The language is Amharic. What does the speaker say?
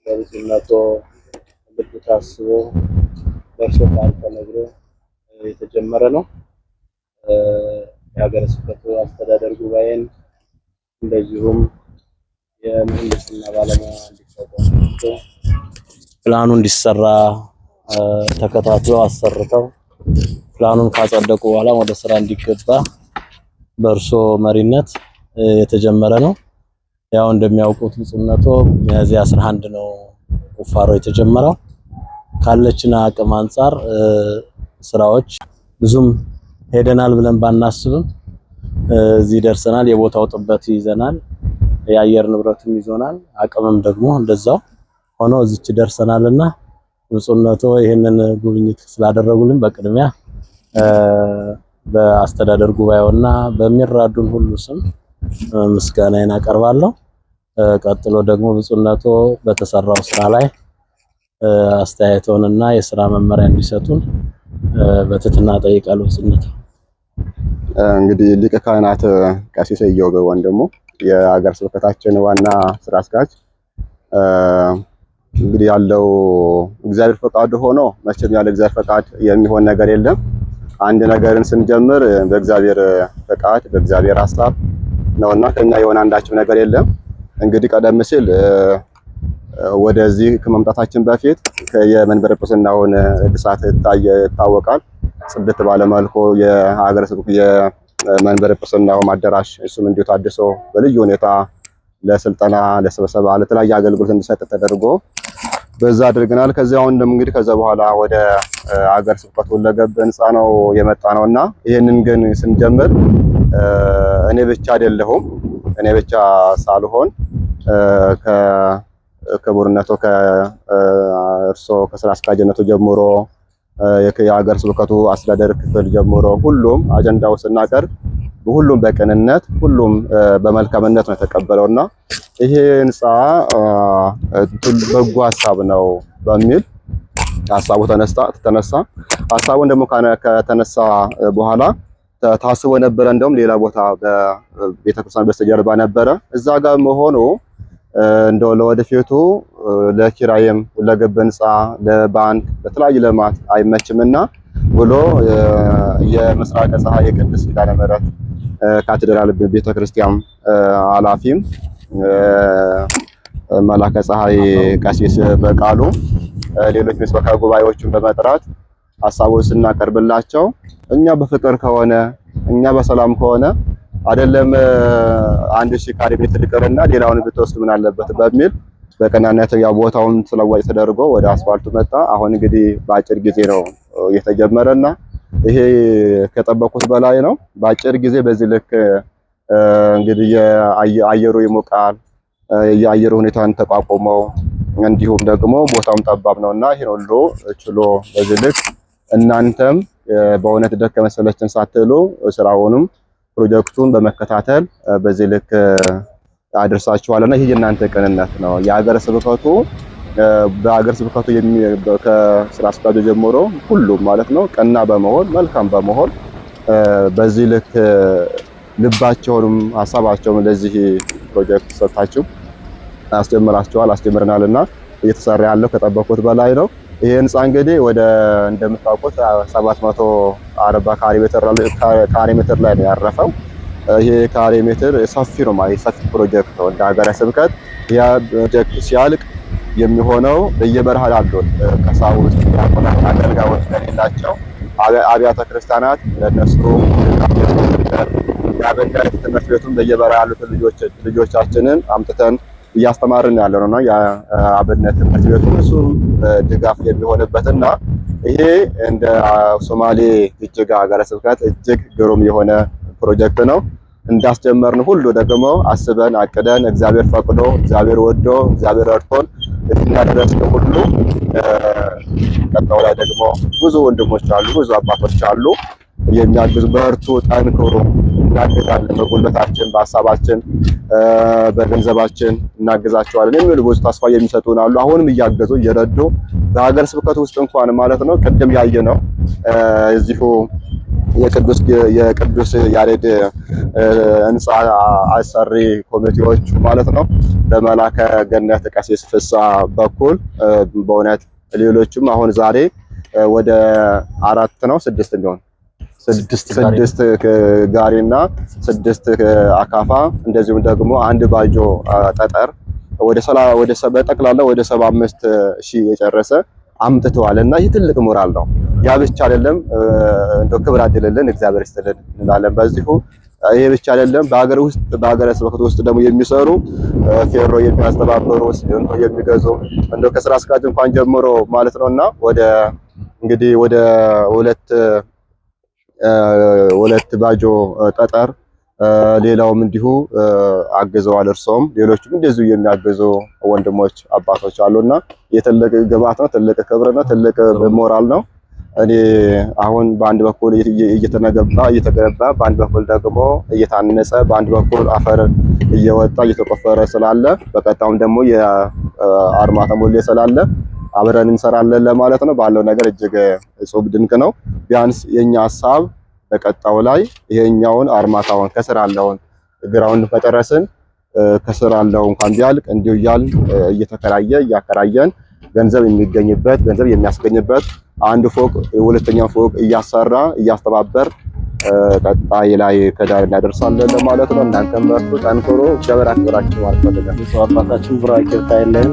በብዙነቶ ልብ ታስቦ ለእርሶ ቃል ተነግሮ የተጀመረ ነው። የሀገረ ስብከቱ አስተዳደር ጉባኤን እንደዚሁም የምህንድስና ባለሙያ እንዲሰጠው ፕላኑ እንዲሰራ ተከታትለው አሰርተው ፕላኑን ካጸደቁ በኋላ ወደ ስራ እንዲገባ በእርሶ መሪነት የተጀመረ ነው። ያው እንደሚያውቁት ብፁዕነቶ ሚያዝያ 11 ነው ቁፋሮ የተጀመረው። ካለችን አቅም አንፃር ስራዎች ብዙም ሄደናል ብለን ባናስብም እዚህ ደርሰናል። የቦታው ጥበት ይዘናል፣ የአየር ንብረቱም ይዞናል፣ አቅምም ደግሞ እንደዛው ሆኖ እዚች ደርሰናልና ብፁዕነቶ ይሄንን ጉብኝት ስላደረጉልን በቅድሚያ በአስተዳደር ጉባኤውና በሚራዱን ሁሉ ስም ምስጋናዬን አቀርባለሁ። ቀጥሎ ደግሞ ብፁዕነቶ በተሰራው ስራ ላይ አስተያየቶንና የስራ መመሪያ እንዲሰጡን በትህትና ጠይቃለሁ። ብፁዕነቶ እንግዲህ ሊቀ ካህናት ቀሲስ ኢዮብ ወንድሙ የሀገረ ስብከታችን ዋና ስራ አስኪያጅ፣ እንግዲህ ያለው እግዚአብሔር ፈቃዱ ሆኖ መቼም ያለ እግዚአብሔር ፈቃድ የሚሆን ነገር የለም። አንድ ነገርን ስንጀምር በእግዚአብሔር ፈቃድ በእግዚአብሔር ሐሳብ ነውና ከኛ የሆነ አንዳችም ነገር የለም። እንግዲህ ቀደም ሲል ወደዚህ ከመምጣታችን በፊት የመንበረ ጵጵስናውን እድሳት ይታወቃል። ጽድት ባለ መልኩ የሀገረ ስብከቱ የመንበረ ጵጵስናው አዳራሽ እሱም እንዲሁ ታድሶ በልዩ ሁኔታ ለስልጠና፣ ለስብሰባ፣ ለተለያየ አገልግሎት እንዲሰጥ ተደርጎ በዛ አድርገናል። ከዚያው እንግዲህ ከዛ በኋላ ወደ ሀገረ ስብከቱ ሁለገብ ህንጻ ነው የመጣ ነውና ይሄንን ግን ስንጀምር እኔ ብቻ አይደለሁም። እኔ ብቻ ሳልሆን ከክቡርነቶ ከእርሶ ከስራ አስኪያጅነቱ ጀምሮ የሀገረ ስብከቱ አስተዳደር ክፍል ጀምሮ ሁሉም አጀንዳው ስናቀርብ ሁሉም በቅንነት ሁሉም በመልካምነት ነው የተቀበለውና ይሄ ህንጻ በጎ ሀሳብ ነው በሚል ሀሳቡ ተነሳ። ሀሳቡን ደግሞ ከተነሳ በኋላ ታስቦ ነበረ። እንደውም ሌላ ቦታ በቤተክርስቲያን በስተጀርባ ነበረ። እዛ ጋር መሆኑ እንደው ለወደፊቱ ለኪራይም ሁለገብ ህንጻ ለባንክ ለተለያዩ ልማት አይመችምና ብሎ የምስራቀ ፀሐይ የቅድስት ኪዳነ ምሕረት ካቴድራል ቤተክርስቲያን ኃላፊም መላከ ፀሐይ ቀሲስ በቃሉ ሌሎች መስበካ ጉባኤዎችን በመጥራት ሐሳቡን ስናቀርብላቸው እኛ በፍቅር ከሆነ እኛ በሰላም ከሆነ አይደለም 1000 ካሬ ሜትር ይቀርና ሌላውን ብትወስድ ምን አለበት በሚል በቀናነት ያው ቦታውን ስለዋጭ ተደርጎ ወደ አስፋልቱ መጣ። አሁን እንግዲህ በአጭር ጊዜ ነው የተጀመረና ይሄ ከጠበቁት በላይ ነው። በአጭር ጊዜ በዚህ ልክ እንግዲህ የአየሩ ይሞቃል፣ የአየሩ ሁኔታን ተቋቁመው እንዲሁም ደግሞ ቦታውም ጠባብ ነውና ይሄን ሁሉ ችሎ በዚህ ልክ እናንተም በእውነት ደከመ ሰለቸን ሳትሉ ስራውንም ፕሮጀክቱን በመከታተል በዚህ ልክ አድርሳችኋልና ይሄ የእናንተ ቅንነት ነው። የሀገረ ስብከቱ በሀገረ ስብከቱ ከስራ አስኪያጁ ጀምሮ ሁሉም ማለት ነው ቀና በመሆን መልካም በመሆን በዚህ ልክ ልባቸውንም ሐሳባቸውም ለዚህ ፕሮጀክት ሰጣችሁ አስጀምረናልና እየተሰራ ያለው ከጠበቁት በላይ ነው። ይሄ ህንጻ እንግዲህ ወደ እንደምታውቁት 740 ካሬ ሜትር ላይ ነው ያረፈው። ይሄ ካሬ ሜትር ሰፊ ነው ማለት ሰፊ ፕሮጀክት ነው። እንደ ሀገረ ስብከት ያ ፕሮጀክት ሲያልቅ የሚሆነው በየበረሃ ያሉት ቀሳውስት ዲያቆናት አገልጋዮች ለሌላቸው አብያተ ክርስቲያናት ለነሱ የአብነት ትምህርት ቤቱን በየበረሃ ያሉት ልጆቻችንን አምጥተን እያስተማርን ያለነውና የአብነት ትምህርት ቤቱ እሱ ድጋፍ የሚሆንበትና ይሄ እንደ ሶማሌ ጅጅጋ ሀገረ ስብከት እጅግ ግሩም የሆነ ፕሮጀክት ነው። እንዳስጀመርን ሁሉ ደግሞ አስበን አቅደን እግዚአብሔር ፈቅዶ እግዚአብሔር ወዶ እግዚአብሔር ረድቶን እናደረስን ሁሉ ቀጣው ላይ ደግሞ ብዙ ወንድሞች አሉ፣ ብዙ አባቶች አሉ የሚያግዙ። በርቱ፣ ጠንክሩ፣ እናግዛለን፣ በጉልበታችን፣ በሀሳባችን፣ በገንዘባችን እናግዛቸዋለን የሚሉ ብዙ ተስፋ የሚሰጡን አሉ። አሁንም እያገዙ እየረዱ በሀገረ ስብከቱ ውስጥ እንኳን ማለት ነው ቅድም ያየነው እዚሁ የቅዱስ ያሬድ ህንፃ አሰሪ ኮሚቴዎች ማለት ነው በመላከ ገነት ቀሲስ ፍስሐ በኩል በእውነት ሌሎችም አሁን ዛሬ ወደ 4 ነው 6 እንደሆነ 6 ጋሪና 6 አካፋ እንደዚሁም ደግሞ አንድ ባጆ ጠጠር ወደ በጠቅላላ ወደ 75,000 የጨረሰ አምጥተዋል እና ይህ ትልቅ ሞራል ነው። ያ ብቻ አይደለም እንደው ክብር አድልልን እግዚአብሔር ይስጥልን እንላለን። በዚሁ ይሄ ብቻ አይደለም በሀገረ ስብከቱ ውስጥ ደግሞ የሚሰሩ ፌሮ የሚያስተባበሩ ሲሆን የሚገዙ እንደው ከስራ አስኪያጅ እንኳን ጀምሮ ማለት ነውና እንግዲህ ወደ 2 ባጆ ጠጠር ሌላውም እንዲሁ አግዘዋል። እርሶም ሌሎችም እንደዚሁ የሚያግዙ ወንድሞች አባቶች አሉና የትልቅ ግብአት ነው፣ ትልቅ ክብር ነው፣ ትልቅ ሞራል ነው። እኔ አሁን በአንድ በኩል እየተገነባ በአንድ በኩል ደግሞ እየታነጸ በአንድ በኩል አፈር እየወጣ እየተቆፈረ ስላለ በቀጣዩም ደግሞ የአርማታ ሞሌ ስላለ አብረን እንሰራለን ለማለት ነው። ባለው ነገር እጅግ እጹብ ድንቅ ነው። ቢያንስ የኛ ሐሳብ በቀጣው ላይ ይሄኛውን አርማታውን ከስር አለውን ግራውንድ ከጨረስን ከስር አለው እንኳን ቢያልቅ እንዲሁ እያከራየን ገንዘብ የሚገኝበት ገንዘብ የሚያስገኝበት አንድ ፎቅ ሁለተኛው ፎቅ እያስተባበር ቀጣይ ላይ ከዳር እናደርሳለን ለማለት ነው። እናንተም በርቱ፣ ጠንክሩ፣ እግዚአብሔር ያክብራችሁ ማለት ነው። አባታችን ቡራኬ ታይለን